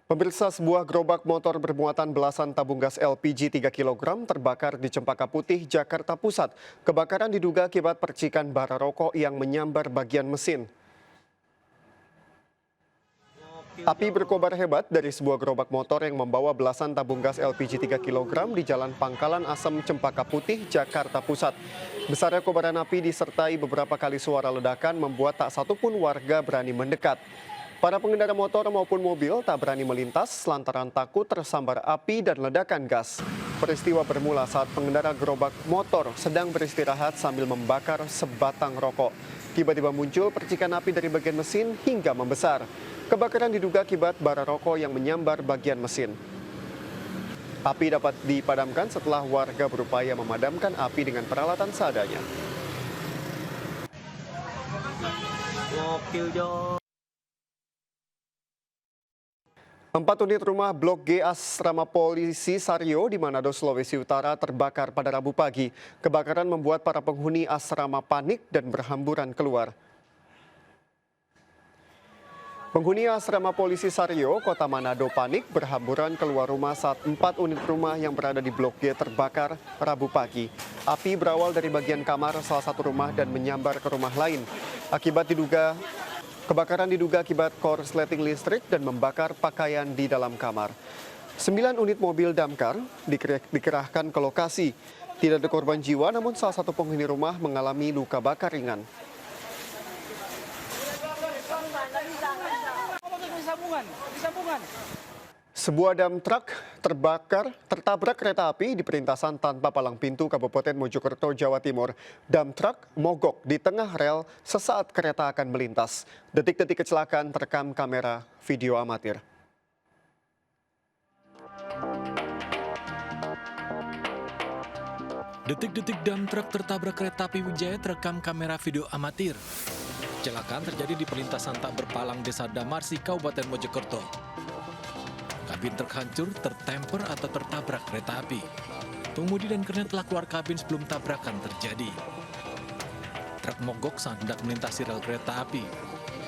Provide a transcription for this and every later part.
Pemirsa, sebuah gerobak motor bermuatan belasan tabung gas LPG 3 kg terbakar di Cempaka Putih, Jakarta Pusat. Kebakaran diduga akibat percikan bara rokok yang menyambar bagian mesin. Api berkobar hebat dari sebuah gerobak motor yang membawa belasan tabung gas LPG 3 kg di Jalan Pangkalan Asem, Cempaka Putih, Jakarta Pusat. Besarnya kobaran api disertai beberapa kali suara ledakan membuat tak satupun warga berani mendekat. Para pengendara motor maupun mobil tak berani melintas lantaran takut tersambar api dan ledakan gas. Peristiwa bermula saat pengendara gerobak motor sedang beristirahat sambil membakar sebatang rokok. Tiba-tiba muncul percikan api dari bagian mesin hingga membesar. Kebakaran diduga akibat bara rokok yang menyambar bagian mesin. Api dapat dipadamkan setelah warga berupaya memadamkan api dengan peralatan seadanya. Gokil, Jo. 4 unit rumah Blok G Asrama Polisi Sario di Manado, Sulawesi Utara terbakar pada Rabu pagi. Kebakaran membuat para penghuni asrama panik dan berhamburan keluar. Penghuni asrama polisi Sario, Kota Manado panik berhamburan keluar rumah saat 4 unit rumah yang berada di Blok G terbakar Rabu pagi. Api berawal dari bagian kamar salah satu rumah dan menyambar ke rumah lain. Kebakaran diduga akibat korsleting listrik dan membakar pakaian di dalam kamar. 9 unit mobil damkar dikerahkan ke lokasi. Tidak ada korban jiwa, namun salah satu penghuni rumah mengalami luka bakar ringan. Sebuah dam truk tertabrak kereta api di perlintasan tanpa palang pintu Kabupaten Mojokerto, Jawa Timur. Dam truk mogok di tengah rel sesaat kereta akan melintas. Detik-detik kecelakaan terekam kamera video amatir. Detik-detik dam truk tertabrak kereta api Wijaya terekam kamera video amatir. Kecelakaan terjadi di perlintasan tak berpalang Desa Damarsi, Kabupaten Mojokerto. Kabin truk hancur, tertemper atau tertabrak kereta api. Pengemudi dan kernet telah keluar kabin sebelum tabrakan terjadi. Truk mogok saat hendak melintasi rel kereta api.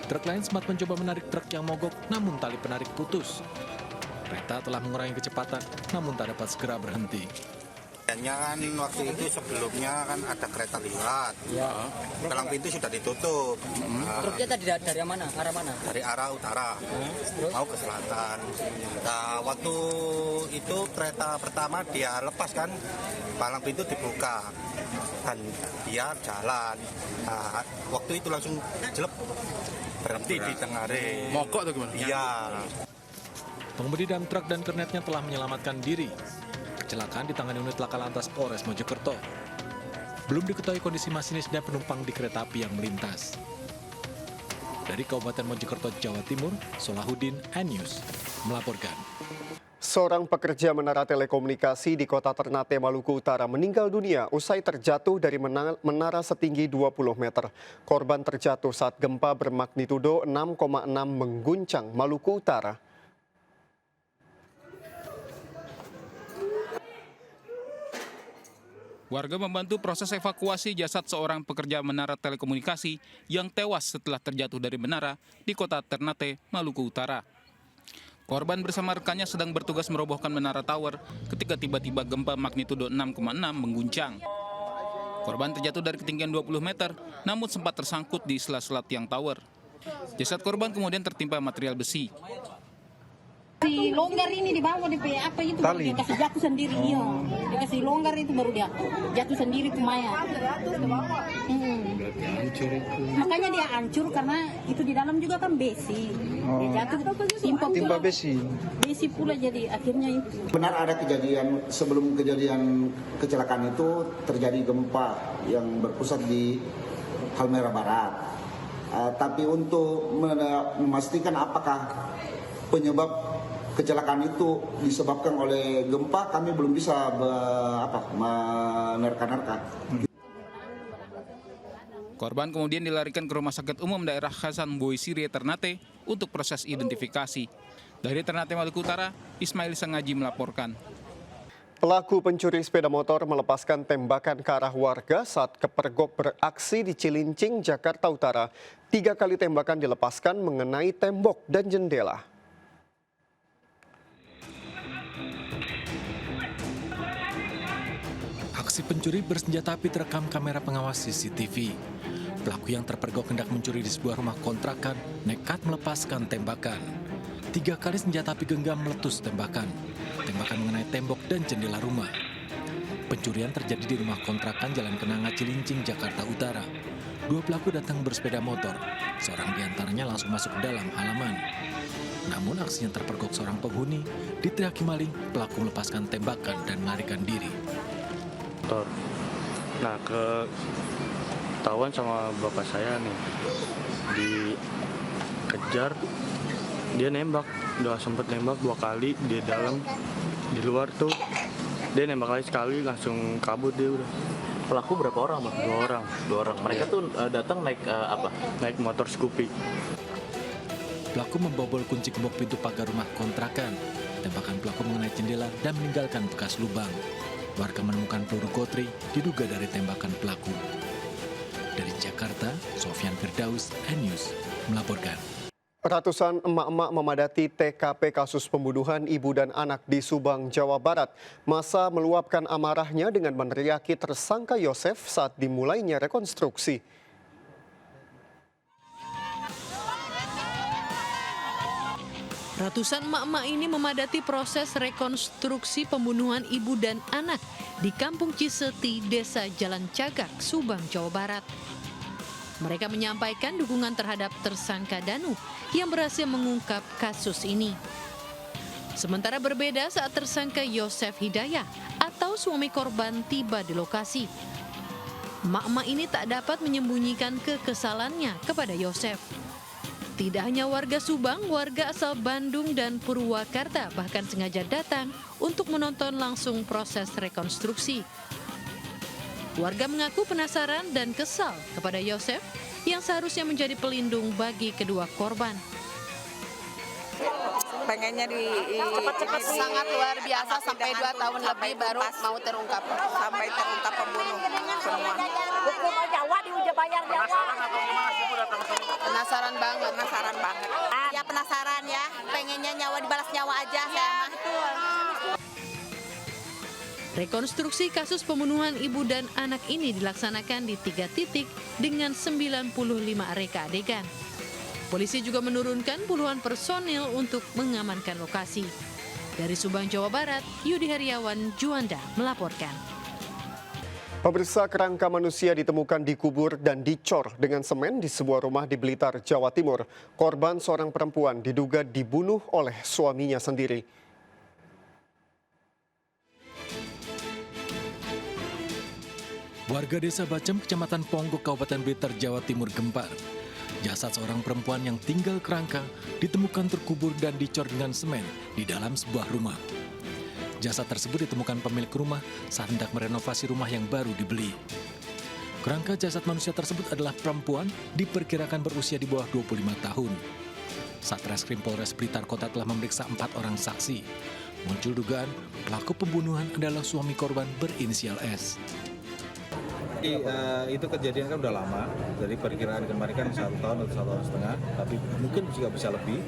Truk lain sempat mencoba menarik truk yang mogok, namun tali penarik putus. Kereta telah mengurangi kecepatan, namun tak dapat segera berhenti. Kan waktu itu sebelumnya kan ada kereta lewat, palang pintu sudah ditutup. Truknya tadi dari mana? Arah mana? Dari arah utara, mau ke selatan. Nah, waktu itu kereta pertama dia lepas kan, palang pintu dibuka dan dia jalan. Nah, waktu itu langsung jelek berhenti di tengah rel. Mogok atau gimana? Iya. Pengemudi dam truk dan kernetnya telah menyelamatkan diri. Kecelakaan ditangani unit laka lantas Polres Mojokerto. Belum diketahui kondisi masinis dan penumpang di kereta api yang melintas. Dari Kabupaten Mojokerto, Jawa Timur, Solahuddin, N-News melaporkan. Seorang pekerja menara telekomunikasi di Kota Ternate, Maluku Utara meninggal dunia usai terjatuh dari menara setinggi 20 meter. Korban terjatuh saat gempa bermagnitudo 6,6 mengguncang Maluku Utara. Warga membantu proses evakuasi jasad seorang pekerja menara telekomunikasi yang tewas setelah terjatuh dari menara di Kota Ternate, Maluku Utara. Korban bersama rekannya sedang bertugas merobohkan menara tower ketika tiba-tiba gempa magnitudo 6,6 mengguncang. Korban terjatuh dari ketinggian 20 meter, namun sempat tersangkut di sela-sela tiang tower. Jasad korban kemudian tertimpa material besi. Si longgar ini di bawah DP apa itu baru dia kasih jatuh sendiri iya. Dia kasih longgar itu baru dia jatuh sendiri tuh mayat. Makanya dia hancur karena itu di dalam juga kan besi. Dia jatuh timpa besi. Besi pula jadi akhirnya itu. Benar ada kejadian sebelum kejadian kecelakaan itu terjadi gempa yang berpusat di Halmahera Barat. Tapi untuk memastikan apakah penyebab kecelakaan itu disebabkan oleh gempa, kami belum bisa menerka-nerka. Korban kemudian dilarikan ke Rumah Sakit Umum Daerah Hasan Boisirie Ternate untuk proses identifikasi. Dari Ternate, Maluku Utara, Ismail Sengaji melaporkan. Pelaku pencuri sepeda motor melepaskan tembakan ke arah warga saat kepergok beraksi di Cilincing, Jakarta Utara. 3 kali tembakan dilepaskan mengenai tembok dan jendela. Aksi pencuri bersenjata api terekam kamera pengawas CCTV. Pelaku yang terpergok hendak mencuri di sebuah rumah kontrakan nekat melepaskan tembakan. 3 kali senjata api genggam meletus tembakan. Tembakan mengenai tembok dan jendela rumah. Pencurian terjadi di rumah kontrakan Jalan Kenanga, Cilincing, Jakarta Utara. 2 pelaku datang bersepeda motor. Seorang di antaranya langsung masuk ke dalam halaman. Namun aksinya terpergok seorang penghuni, diteriaki maling, pelaku melepaskan tembakan dan melarikan diri. Nah, ketahuan sama bapak saya nih, dikejar, dia nembak, udah sempet nembak 2 kali di dalam, di luar tuh, dia nembak lagi sekali, langsung kabur dia udah. Pelaku berapa orang, Bang? 2 orang. 2 orang. Mereka tuh datang naik apa? Naik motor Scoopy. Pelaku membobol kunci gembok pintu pagar rumah kontrakan. Tembakan pelaku mengenai jendela dan meninggalkan bekas lubang. Warga menemukan peluru gotri diduga dari tembakan pelaku. Dari Jakarta, Sofyan Firdaus, N-News, melaporkan. Ratusan emak-emak memadati TKP kasus pembunuhan ibu dan anak di Subang, Jawa Barat. Masa meluapkan amarahnya dengan meneriaki tersangka Yosef saat dimulainya rekonstruksi. Ratusan emak-emak ini memadati proses rekonstruksi pembunuhan ibu dan anak di Kampung Ciseti, Desa Jalan Cagak, Subang, Jawa Barat. Mereka menyampaikan dukungan terhadap tersangka Danu yang berhasil mengungkap kasus ini. Sementara berbeda saat tersangka Yosef Hidayah atau suami korban tiba di lokasi. Emak-emak ini tak dapat menyembunyikan kekesalannya kepada Yosef. Tidak hanya warga Subang, warga asal Bandung dan Purwakarta bahkan sengaja datang untuk menonton langsung proses rekonstruksi. Warga mengaku penasaran dan kesal kepada Yosef yang seharusnya menjadi pelindung bagi kedua korban. Pengennya cepat-cepat sangat luar biasa sampai 2 tahun lebih baru mau terungkap. Sampai terungkap pembunuh semua. Hukum Jawa diuji bayar Jawa. Penasaran banget. Ya penasaran ya, pengennya nyawa dibalas nyawa aja saya mah. Rekonstruksi kasus pembunuhan ibu dan anak ini dilaksanakan di 3 titik dengan 95 reka adegan. Polisi juga menurunkan puluhan personil untuk mengamankan lokasi. Dari Subang, Jawa Barat, Yudi Heriawan, Juanda melaporkan. Pemirsa, kerangka manusia ditemukan dikubur dan dicor dengan semen di sebuah rumah di Blitar, Jawa Timur. Korban seorang perempuan diduga dibunuh oleh suaminya sendiri. Warga Desa Bacem, Kecamatan Ponggok, Kabupaten Blitar, Jawa Timur gempar. Jasad seorang perempuan yang tinggal kerangka ditemukan terkubur dan dicor dengan semen di dalam sebuah rumah. Jasad tersebut ditemukan pemilik rumah saat hendak merenovasi rumah yang baru dibeli. Kerangka jasad manusia tersebut adalah perempuan diperkirakan berusia di bawah 25 tahun. Satreskrim Polres Blitar Kota telah memeriksa 4 orang saksi. Muncul dugaan pelaku pembunuhan adalah suami korban berinisial S. Itu kejadian kan udah lama, dari perkiraan kemarin kan 1 tahun atau 1,5 tahun, tapi mungkin juga bisa lebih.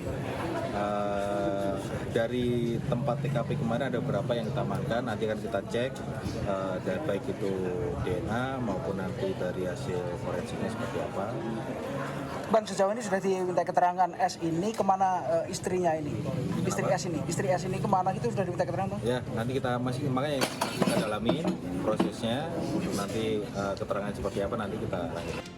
Dari tempat TKP kemarin ada beberapa yang kita amankan, nanti akan kita cek, dan baik itu DNA maupun nanti dari hasil forensiknya seperti apa. Bang, sejauh ini sudah diminta keterangan S ini kemana istrinya ini? Istri S ini kemana gitu sudah diminta keterangan? Ya, nanti kita makanya kita dalamin prosesnya, nanti keterangan seperti apa nanti kita lanjutkan.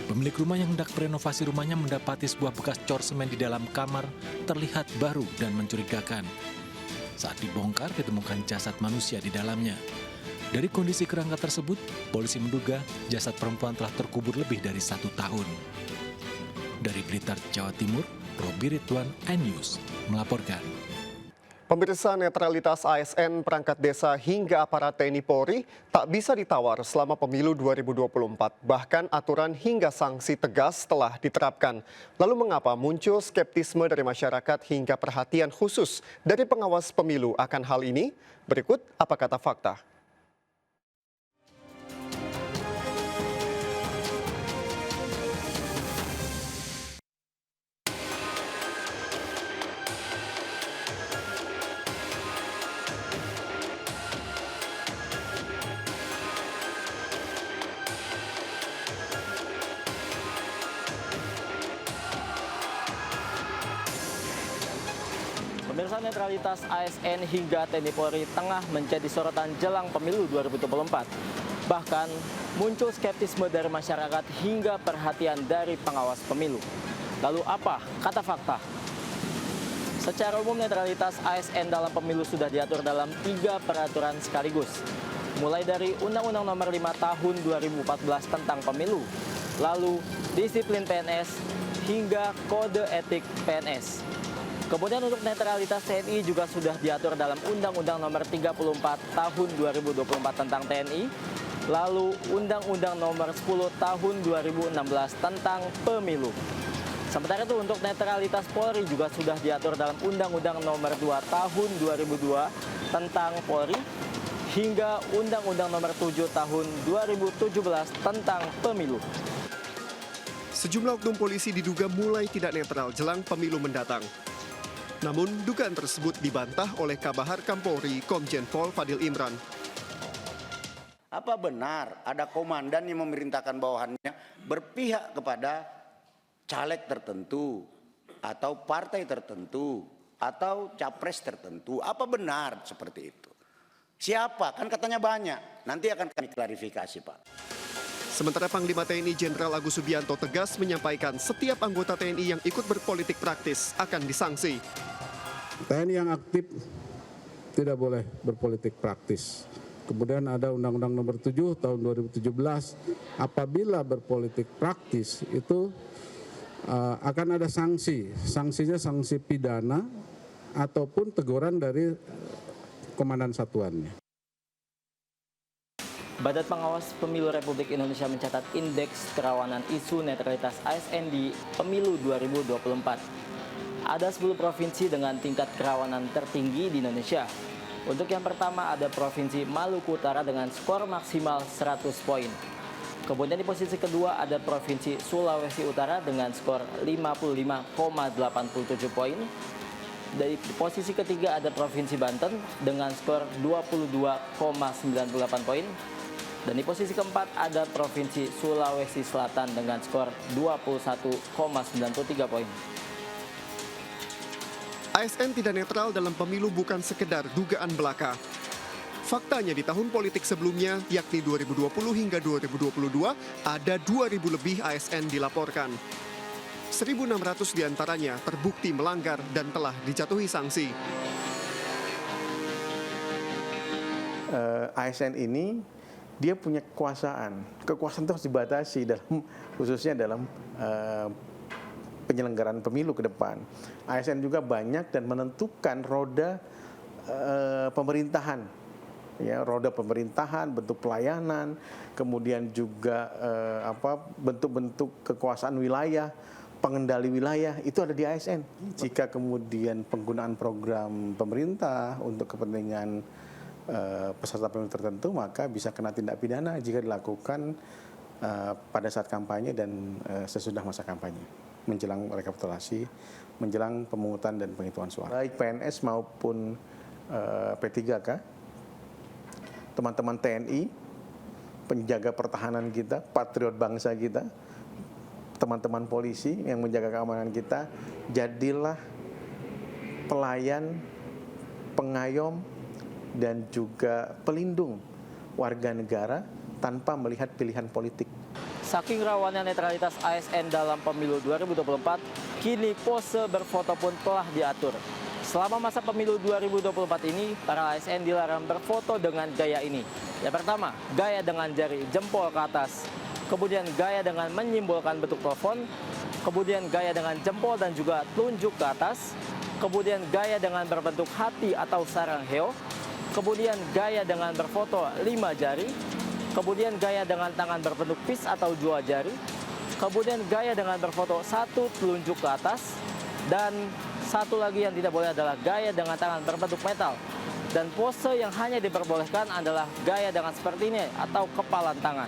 Pemilik rumah yang hendak renovasi rumahnya mendapati sebuah bekas cor semen di dalam kamar terlihat baru dan mencurigakan. Saat dibongkar ditemukan jasad manusia di dalamnya. Dari kondisi kerangka tersebut, polisi menduga jasad perempuan telah terkubur lebih dari 1 tahun. Dari Blitar, Jawa Timur, Robi Ridwan, N-News melaporkan. Pemirsa, netralitas ASN, perangkat desa hingga aparat TNI Polri tak bisa ditawar selama pemilu 2024. Bahkan aturan hingga sanksi tegas telah diterapkan. Lalu mengapa muncul skeptisme dari masyarakat hingga perhatian khusus dari pengawas pemilu akan hal ini? Berikut apa kata fakta. Pemirsa, netralitas ASN hingga TNI Polri tengah menjadi sorotan jelang pemilu 2024. Bahkan muncul skeptisme dari masyarakat hingga perhatian dari pengawas pemilu. Lalu apa kata fakta? Secara umum netralitas ASN dalam pemilu sudah diatur dalam 3 peraturan sekaligus. Mulai dari Undang-Undang Nomor 5 Tahun 2014 tentang Pemilu, lalu disiplin PNS hingga kode etik PNS. Kemudian untuk netralitas TNI juga sudah diatur dalam Undang-Undang Nomor 34 Tahun 2024 tentang TNI, lalu Undang-Undang Nomor 10 Tahun 2016 tentang Pemilu. Sementara itu untuk netralitas Polri juga sudah diatur dalam Undang-Undang Nomor 2 Tahun 2002 tentang Polri, hingga Undang-Undang Nomor 7 Tahun 2017 tentang Pemilu. Sejumlah oknum polisi diduga mulai tidak netral jelang pemilu mendatang. Namun, dugaan tersebut dibantah oleh Kabahar Kampolri Komjen Pol Fadil Imran. Apa benar ada komandan yang memerintahkan bawahannya berpihak kepada caleg tertentu atau partai tertentu atau capres tertentu? Apa benar seperti itu? Siapa? Kan katanya banyak. Nanti akan kami klarifikasi, Pak. Sementara Panglima TNI Jenderal Agus Subianto tegas menyampaikan setiap anggota TNI yang ikut berpolitik praktis akan disangsi. TNI yang aktif tidak boleh berpolitik praktis. Kemudian ada Undang-Undang Nomor 7 Tahun 2017, apabila berpolitik praktis itu akan ada sanksi. Sanksinya sanksi pidana ataupun teguran dari komandan satuannya. Badan Pengawas Pemilu Republik Indonesia mencatat indeks kerawanan isu netralitas ASN di pemilu 2024. Ada 10 provinsi dengan tingkat kerawanan tertinggi di Indonesia. Untuk yang pertama ada Provinsi Maluku Utara dengan skor maksimal 100 poin. Kemudian di posisi kedua ada Provinsi Sulawesi Utara dengan skor 55,87 poin. Dari posisi ketiga ada Provinsi Banten dengan skor 22,98 poin. Dan di posisi keempat ada Provinsi Sulawesi Selatan dengan skor 21,93 poin. ASN tidak netral dalam pemilu bukan sekedar dugaan belaka. Faktanya di tahun politik sebelumnya, yakni 2020 hingga 2022, ada 2.000 lebih ASN dilaporkan. 1.600 diantaranya terbukti melanggar dan telah dijatuhi sanksi. ASN ini dia punya kekuasaan itu harus dibatasi khususnya dalam penyelenggaraan pemilu ke depan. ASN juga banyak dan menentukan roda pemerintahan, ya, roda pemerintahan, bentuk pelayanan, kemudian juga bentuk-bentuk kekuasaan wilayah, pengendali wilayah itu ada di ASN. Jika kemudian penggunaan program pemerintah untuk kepentingan peserta pemilu tertentu, maka bisa kena tindak pidana jika dilakukan pada saat kampanye dan sesudah masa kampanye, menjelang rekapitulasi, menjelang pemungutan dan penghitungan suara. Baik PNS maupun P3K, teman-teman TNI, penjaga pertahanan kita, patriot bangsa kita, teman-teman polisi yang menjaga keamanan kita, jadilah pelayan, pengayom, dan juga pelindung warga negara tanpa melihat pilihan politik. Saking rawannya netralitas ASN dalam pemilu 2024, kini pose berfoto pun telah diatur. Selama masa pemilu 2024 ini, para ASN dilarang berfoto dengan gaya ini. Yang pertama, gaya dengan jari jempol ke atas. Kemudian gaya dengan menyimbolkan bentuk telepon. Kemudian gaya dengan jempol dan juga telunjuk ke atas. Kemudian gaya dengan berbentuk hati atau sarang heo. Kemudian gaya dengan berfoto 5 jari. Kemudian gaya dengan tangan berbentuk fist atau 2 jari. Kemudian gaya dengan berfoto 1 telunjuk ke atas. Dan satu lagi yang tidak boleh adalah gaya dengan tangan berbentuk metal. Dan pose yang hanya diperbolehkan adalah gaya dengan seperti ini atau kepalan tangan.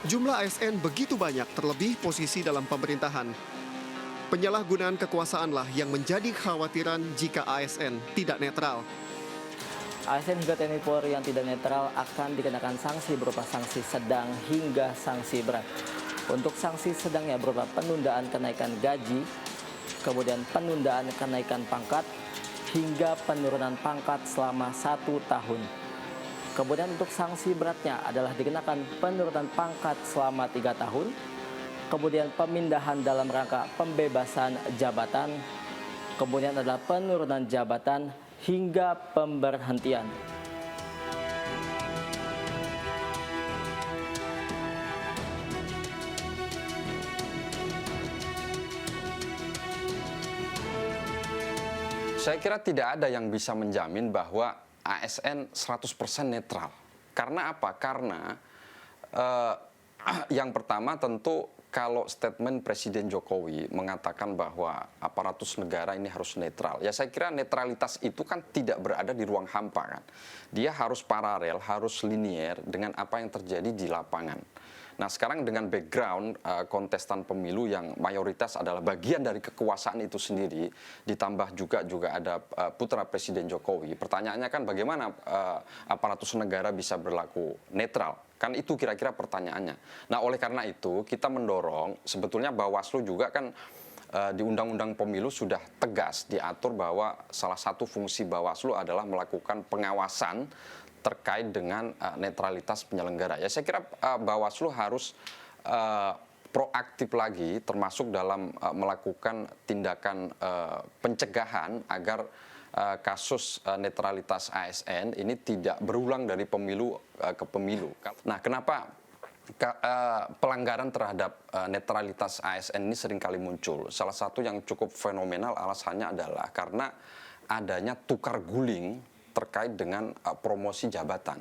Jumlah ASN begitu banyak, terlebih posisi dalam pemerintahan. Penyalahgunaan kekuasaanlah yang menjadi kekhawatiran jika ASN tidak netral. ASN hingga TNI Polri yang tidak netral akan dikenakan sanksi berupa sanksi sedang hingga sanksi berat. Untuk sanksi sedangnya berupa penundaan kenaikan gaji, kemudian penundaan kenaikan pangkat, hingga penurunan pangkat selama 1 tahun. Kemudian untuk sanksi beratnya adalah dikenakan penurunan pangkat selama 3 tahun, kemudian pemindahan dalam rangka pembebasan jabatan, kemudian adalah penurunan jabatan hingga pemberhentian. Saya kira tidak ada yang bisa menjamin bahwa ASN 100% netral. Karena apa? Karena yang pertama tentu kalau statement Presiden Jokowi mengatakan bahwa aparatus negara ini harus netral. Ya saya kira netralitas itu kan tidak berada di ruang hampa kan. Dia harus paralel, harus linier dengan apa yang terjadi di lapangan. Nah sekarang dengan background kontestan pemilu yang mayoritas adalah bagian dari kekuasaan itu sendiri, ditambah juga ada putra Presiden Jokowi. Pertanyaannya kan bagaimana aparatus negara bisa berlaku netral? Kan itu kira-kira pertanyaannya. Nah oleh karena itu kita mendorong sebetulnya Bawaslu juga kan di Undang-Undang Pemilu sudah tegas diatur bahwa salah satu fungsi Bawaslu adalah melakukan pengawasan terkait dengan netralitas penyelenggara. Ya saya kira Bawaslu harus proaktif lagi termasuk dalam melakukan tindakan pencegahan agar kasus netralitas ASN ini tidak berulang dari pemilu ke pemilu. Nah, kenapa pelanggaran terhadap netralitas ASN ini seringkali muncul? Salah satu yang cukup fenomenal alasannya adalah karena adanya tukar guling terkait dengan promosi jabatan.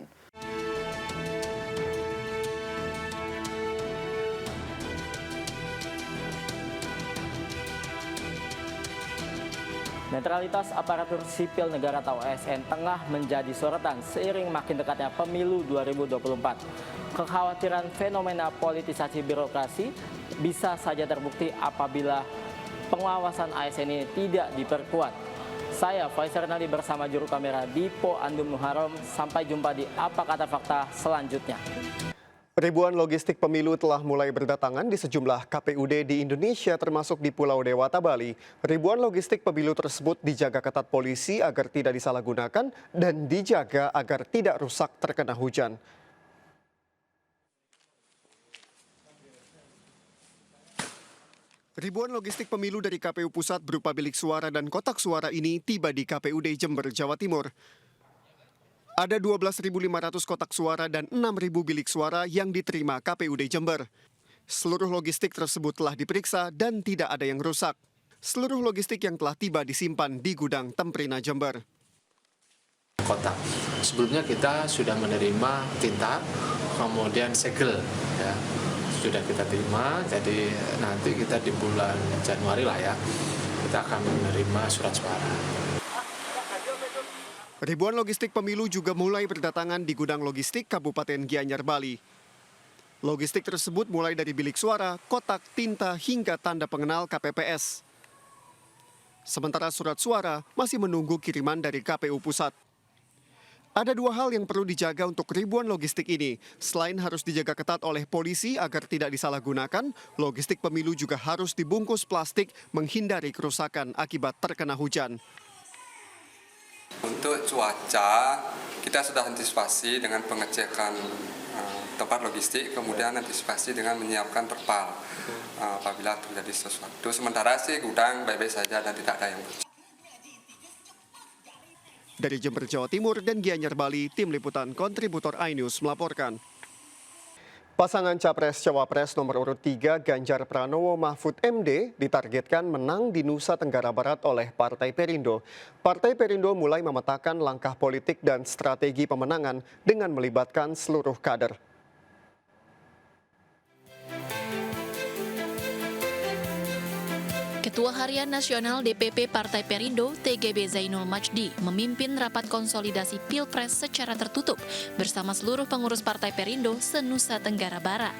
Netralitas aparatur sipil negara atau ASN tengah menjadi sorotan seiring makin dekatnya pemilu 2024. Kekhawatiran fenomena politisasi birokrasi bisa saja terbukti apabila pengawasan ASN ini tidak diperkuat. Saya Faisal Renaldi bersama juru kamera Dipo Andum Nuharom. Sampai jumpa di Apa Kata Fakta selanjutnya. Ribuan logistik pemilu telah mulai berdatangan di sejumlah KPUD di Indonesia termasuk di Pulau Dewata, Bali. Ribuan logistik pemilu tersebut dijaga ketat polisi agar tidak disalahgunakan dan dijaga agar tidak rusak terkena hujan. Ribuan logistik pemilu dari KPU Pusat berupa bilik suara dan kotak suara ini tiba di KPUD Jember, Jawa Timur. Ada 12.500 kotak suara dan 6.000 bilik suara yang diterima KPUD Jember. Seluruh logistik tersebut telah diperiksa dan tidak ada yang rusak. Seluruh logistik yang telah tiba disimpan di gudang Temprina Jember. Kotak. Sebelumnya kita sudah menerima tinta, kemudian segel, ya. Sudah kita terima, jadi nanti kita di bulan Januari lah ya, kita akan menerima surat suara. Ribuan logistik pemilu juga mulai berdatangan di gudang logistik Kabupaten Gianyar, Bali. Logistik tersebut mulai dari bilik suara, kotak, tinta, hingga tanda pengenal KPPS. Sementara surat suara masih menunggu kiriman dari KPU Pusat. Ada dua hal yang perlu dijaga untuk ribuan logistik ini. Selain harus dijaga ketat oleh polisi agar tidak disalahgunakan, logistik pemilu juga harus dibungkus plastik menghindari kerusakan akibat terkena hujan. Untuk cuaca, kita sudah antisipasi dengan pengecekan tempat logistik, kemudian antisipasi dengan menyiapkan terpal apabila terjadi sesuatu. Sementara sih gudang baik-baik saja dan tidak ada yang bocor. Dari Jember, Jawa Timur dan Gianyar, Bali, Tim Liputan Kontributor iNews melaporkan. Pasangan Capres-Cawapres nomor urut 3 Ganjar Pranowo Mahfud MD ditargetkan menang di Nusa Tenggara Barat oleh Partai Perindo. Partai Perindo mulai memetakan langkah politik dan strategi pemenangan dengan melibatkan seluruh kader. Ketua Harian Nasional DPP Partai Perindo, TGB Zainul Majdi, memimpin rapat konsolidasi Pilpres secara tertutup bersama seluruh pengurus Partai Perindo se-Nusa Tenggara Barat.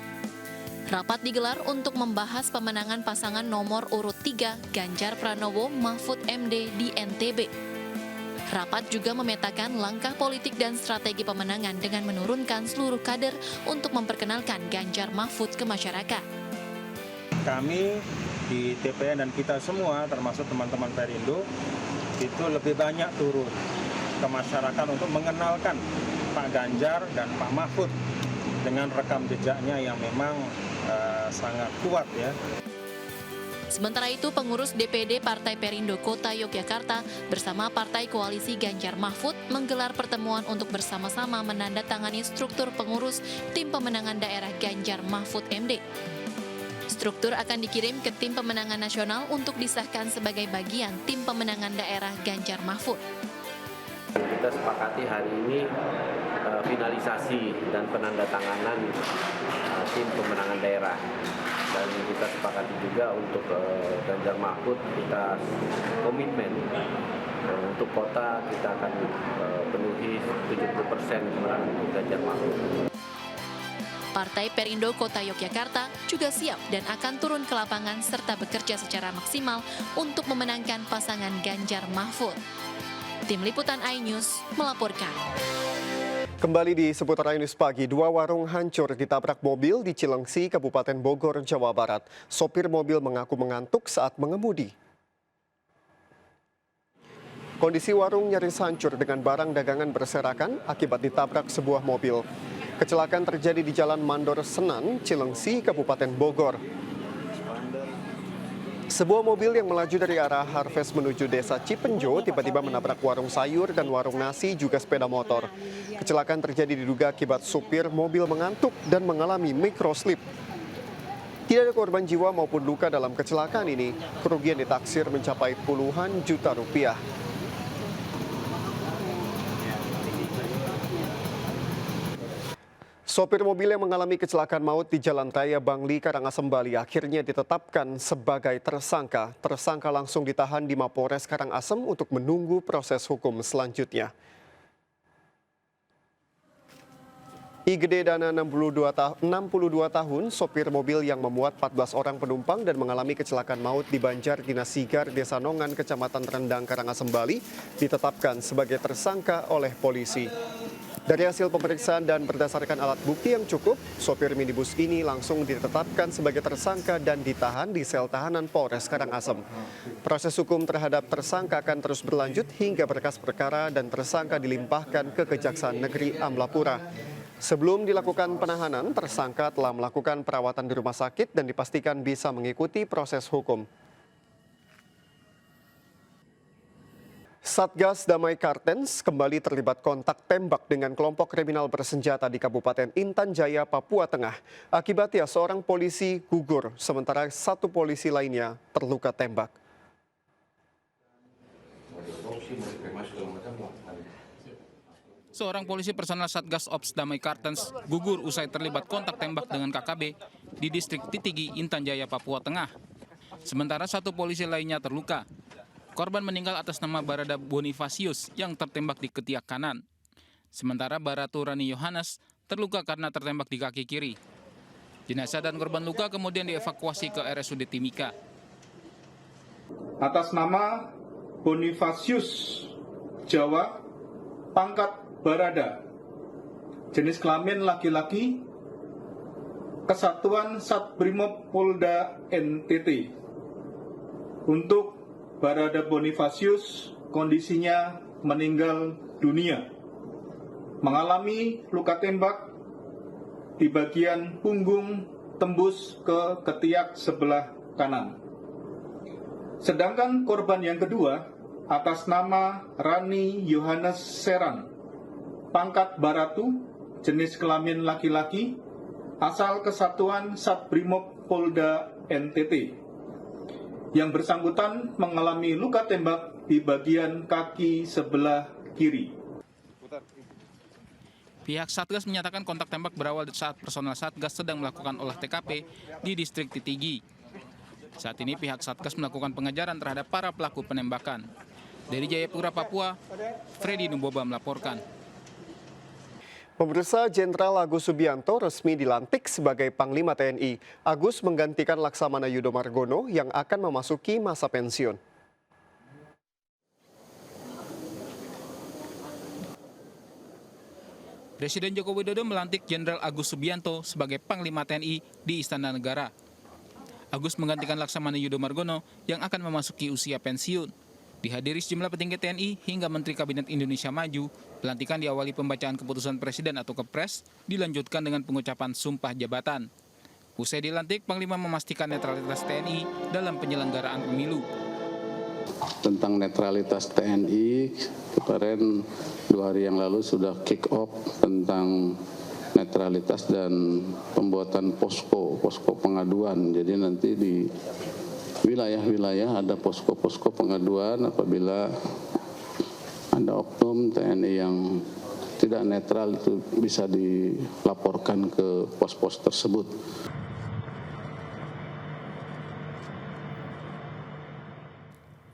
Rapat digelar untuk membahas pemenangan pasangan nomor urut 3 Ganjar Pranowo Mahfud MD di NTB. Rapat juga memetakan langkah politik dan strategi pemenangan dengan menurunkan seluruh kader untuk memperkenalkan Ganjar Mahfud ke masyarakat. Kami di TPN dan kita semua termasuk teman-teman Perindo itu lebih banyak turun ke masyarakat untuk mengenalkan Pak Ganjar dan Pak Mahfud dengan rekam jejaknya yang memang sangat kuat ya. Sementara itu, pengurus DPD Partai Perindo Kota Yogyakarta bersama Partai Koalisi Ganjar Mahfud menggelar pertemuan untuk bersama-sama menandatangani struktur pengurus Tim Pemenangan Daerah Ganjar Mahfud MD. Struktur akan dikirim ke Tim Pemenangan Nasional untuk disahkan sebagai bagian Tim Pemenangan Daerah Ganjar Mahfud. Kita sepakati hari ini finalisasi dan penandatanganan Tim Pemenangan Daerah. Dan kita sepakati juga untuk Ganjar Mahfud, kita komitmen untuk kota kita akan penuhi 70% kemenangan untuk Ganjar Mahfud. Partai Perindo Kota Yogyakarta juga siap dan akan turun ke lapangan serta bekerja secara maksimal untuk memenangkan pasangan Ganjar Mahfud. Tim Liputan iNews melaporkan. Kembali di seputar iNews pagi, 2 warung hancur ditabrak mobil di Cilengsi, Kabupaten Bogor, Jawa Barat. Sopir mobil mengaku mengantuk saat mengemudi. Kondisi warung nyaris hancur dengan barang dagangan berserakan akibat ditabrak sebuah mobil. Kecelakaan terjadi di Jalan Mandor Senan, Cilengsi, Kabupaten Bogor. Sebuah mobil yang melaju dari arah Harvest menuju Desa Cipenjo tiba-tiba menabrak warung sayur dan warung nasi juga sepeda motor. Kecelakaan terjadi diduga akibat supir mobil mengantuk dan mengalami microslip. Tidak ada korban jiwa maupun luka dalam kecelakaan ini. Kerugian ditaksir mencapai puluhan juta rupiah. Sopir mobil yang mengalami kecelakaan maut di Jalan Raya Bangli, Karangasem, Bali akhirnya ditetapkan sebagai tersangka. Tersangka langsung ditahan di Mapores Karangasem untuk menunggu proses hukum selanjutnya. Igede Dana 62 tahun, sopir mobil yang memuat 14 orang penumpang dan mengalami kecelakaan maut di Banjar Dinas Sigar, Desa Nongan, Kecamatan Rendang, Karangasem, Bali, ditetapkan sebagai tersangka oleh polisi. Dari hasil pemeriksaan dan berdasarkan alat bukti yang cukup, sopir minibus ini langsung ditetapkan sebagai tersangka dan ditahan di sel tahanan Polres Karangasem. Proses hukum terhadap tersangka akan terus berlanjut hingga berkas perkara dan tersangka dilimpahkan ke Kejaksaan Negeri Amlapura. Sebelum dilakukan penahanan, tersangka telah melakukan perawatan di rumah sakit dan dipastikan bisa mengikuti proses hukum. Satgas Damai Kartens kembali terlibat kontak tembak dengan kelompok kriminal bersenjata di Kabupaten Intan Jaya, Papua Tengah. Akibatnya seorang polisi gugur, sementara satu polisi lainnya terluka tembak. Seorang polisi personel Satgas Ops Damai Kartens gugur usai terlibat kontak tembak dengan KKB di distrik Titigi, Intan Jaya, Papua Tengah. Sementara satu polisi lainnya terluka. Korban meninggal atas nama Barada Bonifasius yang tertembak di ketiak kanan. Sementara Baratu Rani Yohanes terluka karena tertembak di kaki kiri. Jenazah dan korban luka kemudian dievakuasi ke RSUD Timika. Atas nama Bonifasius Jawa, pangkat Barada, jenis kelamin laki-laki, Kesatuan Satbrimob Polda NTT. Untuk Barada Bonifasius, kondisinya meninggal dunia, mengalami luka tembak di bagian punggung tembus ke ketiak sebelah kanan. Sedangkan korban yang kedua atas nama Rani Yohanes Serang, pangkat Baratu, jenis kelamin laki-laki, asal Kesatuan Satbrimob Polda NTT. Yang bersangkutan mengalami luka tembak di bagian kaki sebelah kiri. Pihak Satgas menyatakan kontak tembak berawal saat personel Satgas sedang melakukan olah TKP di distrik Titigi. Saat ini pihak Satgas melakukan pengejaran terhadap para pelaku penembakan. Dari Jayapura, Papua, Freddy Nuboba melaporkan. Pemirsa, Jenderal Agus Subianto resmi dilantik sebagai Panglima TNI. Agus menggantikan Laksamana Yudo Margono yang akan memasuki masa pensiun. Presiden Joko Widodo melantik Jenderal Agus Subianto sebagai Panglima TNI di Istana Negara. Agus menggantikan Laksamana Yudo Margono yang akan memasuki usia pensiun. Dihadiri sejumlah petinggi TNI hingga Menteri Kabinet Indonesia Maju, pelantikan diawali pembacaan keputusan Presiden atau Kepres, dilanjutkan dengan pengucapan sumpah jabatan. Usai dilantik, Panglima memastikan netralitas TNI dalam penyelenggaraan pemilu. Tentang netralitas TNI, kemarin 2 hari yang lalu sudah kick off tentang netralitas dan pembuatan posko pengaduan. Jadi nanti di wilayah-wilayah ada posko pengaduan apabila ada oknum TNI yang tidak netral itu bisa dilaporkan ke pos-pos tersebut.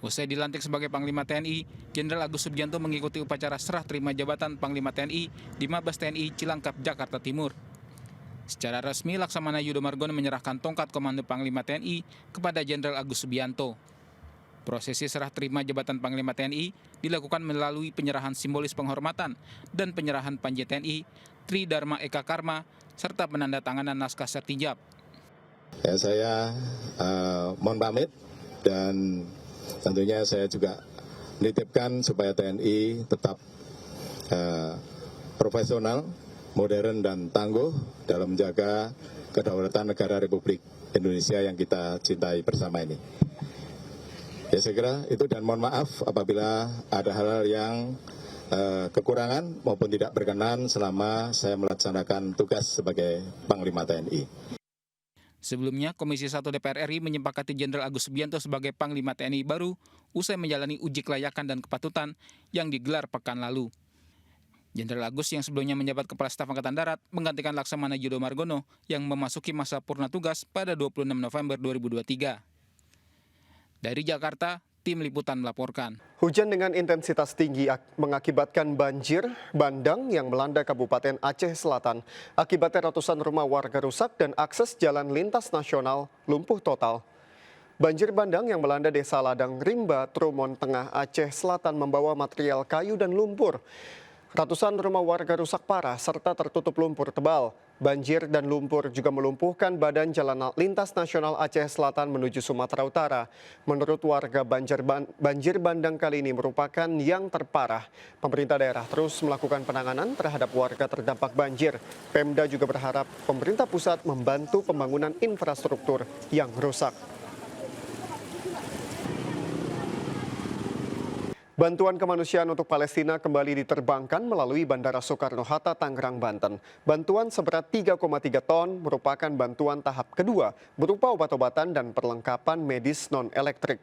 Usai dilantik sebagai Panglima TNI, Jenderal Agus Subianto mengikuti upacara serah terima jabatan Panglima TNI di Mabes TNI Cilangkap, Jakarta Timur. Secara resmi, Laksamana Yudo Margono menyerahkan tongkat komando Panglima TNI kepada Jenderal Agus Subianto. Prosesi serah terima jabatan Panglima TNI dilakukan melalui penyerahan simbolis penghormatan dan penyerahan Panji TNI, Tri Dharma Eka Karma, serta penandatanganan naskah sertijab. Ya, saya mohon pamit dan tentunya saya juga menitipkan supaya TNI tetap profesional, modern dan tangguh dalam menjaga kedaulatan negara Republik Indonesia yang kita cintai bersama ini. Ya, saya kira itu, dan mohon maaf apabila ada hal-hal yang kekurangan maupun tidak berkenan selama saya melaksanakan tugas sebagai Panglima TNI. Sebelumnya, Komisi 1 DPR RI menyepakati Jenderal Agus Subianto sebagai Panglima TNI baru usai menjalani uji kelayakan dan kepatutan yang digelar pekan lalu. Jenderal Agus yang sebelumnya menjabat Kepala Staf Angkatan Darat menggantikan Laksamana Yudo Margono yang memasuki masa purna tugas pada 26 November 2023. Dari Jakarta, Tim Liputan melaporkan. Hujan dengan intensitas tinggi mengakibatkan banjir bandang yang melanda Kabupaten Aceh Selatan. Akibatnya ratusan rumah warga rusak dan akses jalan lintas nasional lumpuh total. Banjir bandang yang melanda Desa Ladang Rimba, Trumon Tengah, Aceh Selatan membawa material kayu dan lumpur. Ratusan rumah warga rusak parah serta tertutup lumpur tebal. Banjir dan lumpur juga melumpuhkan badan jalan lintas nasional Aceh Selatan menuju Sumatera Utara. Menurut warga, banjir bandang kali ini merupakan yang terparah. Pemerintah daerah terus melakukan penanganan terhadap warga terdampak banjir. Pemda juga berharap pemerintah pusat membantu pembangunan infrastruktur yang rusak. Bantuan kemanusiaan untuk Palestina kembali diterbangkan melalui Bandara Soekarno-Hatta, Tangerang, Banten. Bantuan seberat 3,3 ton merupakan bantuan tahap kedua berupa obat-obatan dan perlengkapan medis non-elektrik.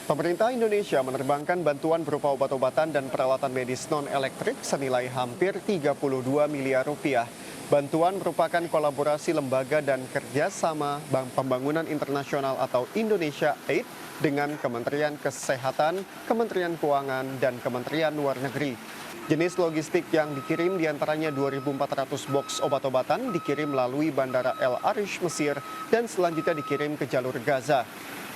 Pemerintah Indonesia menerbangkan bantuan berupa obat-obatan dan peralatan medis non-elektrik senilai hampir 32 miliar rupiah. Bantuan merupakan kolaborasi lembaga dan kerjasama Bank Pembangunan Internasional atau Indonesia Aid dengan Kementerian Kesehatan, Kementerian Keuangan, dan Kementerian Luar Negeri. Jenis logistik yang dikirim diantaranya 2.400 box obat-obatan dikirim melalui Bandara El Arish, Mesir, dan selanjutnya dikirim ke jalur Gaza.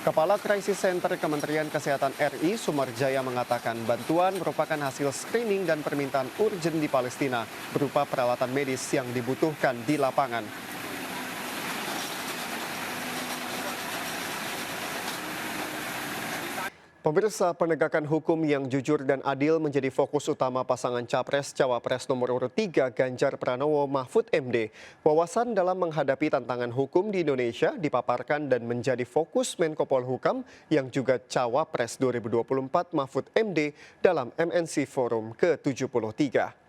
Kepala Crisis Center Kementerian Kesehatan RI Sumarjaya mengatakan bantuan merupakan hasil screening dan permintaan urgen di Palestina berupa peralatan medis yang dibutuhkan di lapangan. Pemirsa, penegakan hukum yang jujur dan adil menjadi fokus utama pasangan Capres-Cawapres nomor urut 3 Ganjar Pranowo Mahfud MD. Wawasan dalam menghadapi tantangan hukum di Indonesia dipaparkan dan menjadi fokus Menko Polhukam yang juga Cawapres 2024 Mahfud MD dalam MNC Forum ke-73.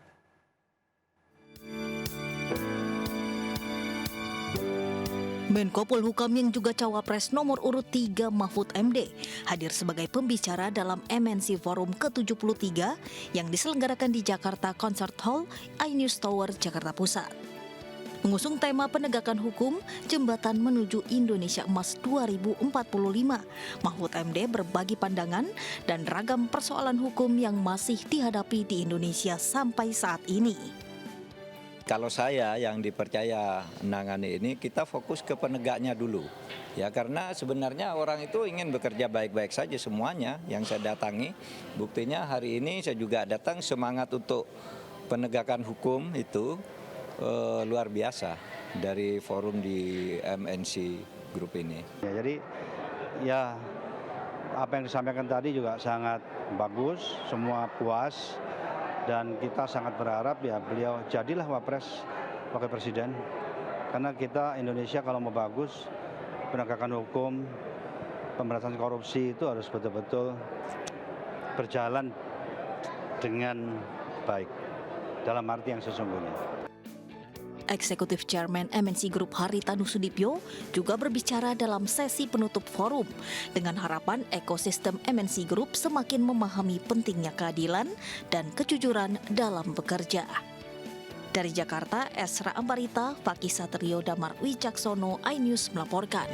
Menko Polhukam yang juga Cawapres nomor urut 3 Mahfud MD hadir sebagai pembicara dalam MNC Forum ke-73 yang diselenggarakan di Jakarta Concert Hall, iNews Tower, Jakarta Pusat. Mengusung tema penegakan hukum, Jembatan Menuju Indonesia Emas 2045, Mahfud MD berbagi pandangan dan ragam persoalan hukum yang masih dihadapi di Indonesia sampai saat ini. Kalau saya yang dipercaya menangani ini, kita fokus ke penegaknya dulu. Ya, karena sebenarnya orang itu ingin bekerja baik-baik saja semuanya yang saya datangi. Buktinya hari ini saya juga datang semangat untuk penegakan hukum itu. luar biasa dari forum di MNC Group ini. Ya, jadi ya apa yang disampaikan tadi juga sangat bagus, semua puas, dan kita sangat berharap ya beliau jadilah wakil presiden, karena kita Indonesia kalau mau bagus, penegakan hukum, pemberantasan korupsi itu harus betul-betul berjalan dengan baik dalam arti yang sesungguhnya. Eksekutif Chairman MNC Group Haritanu Sudipyo juga berbicara dalam sesi penutup forum dengan harapan ekosistem MNC Group semakin memahami pentingnya keadilan dan kejujuran dalam bekerja. Dari Jakarta, Esra Ambarita, Fakih Satrio Damar Wicaksono, iNews melaporkan.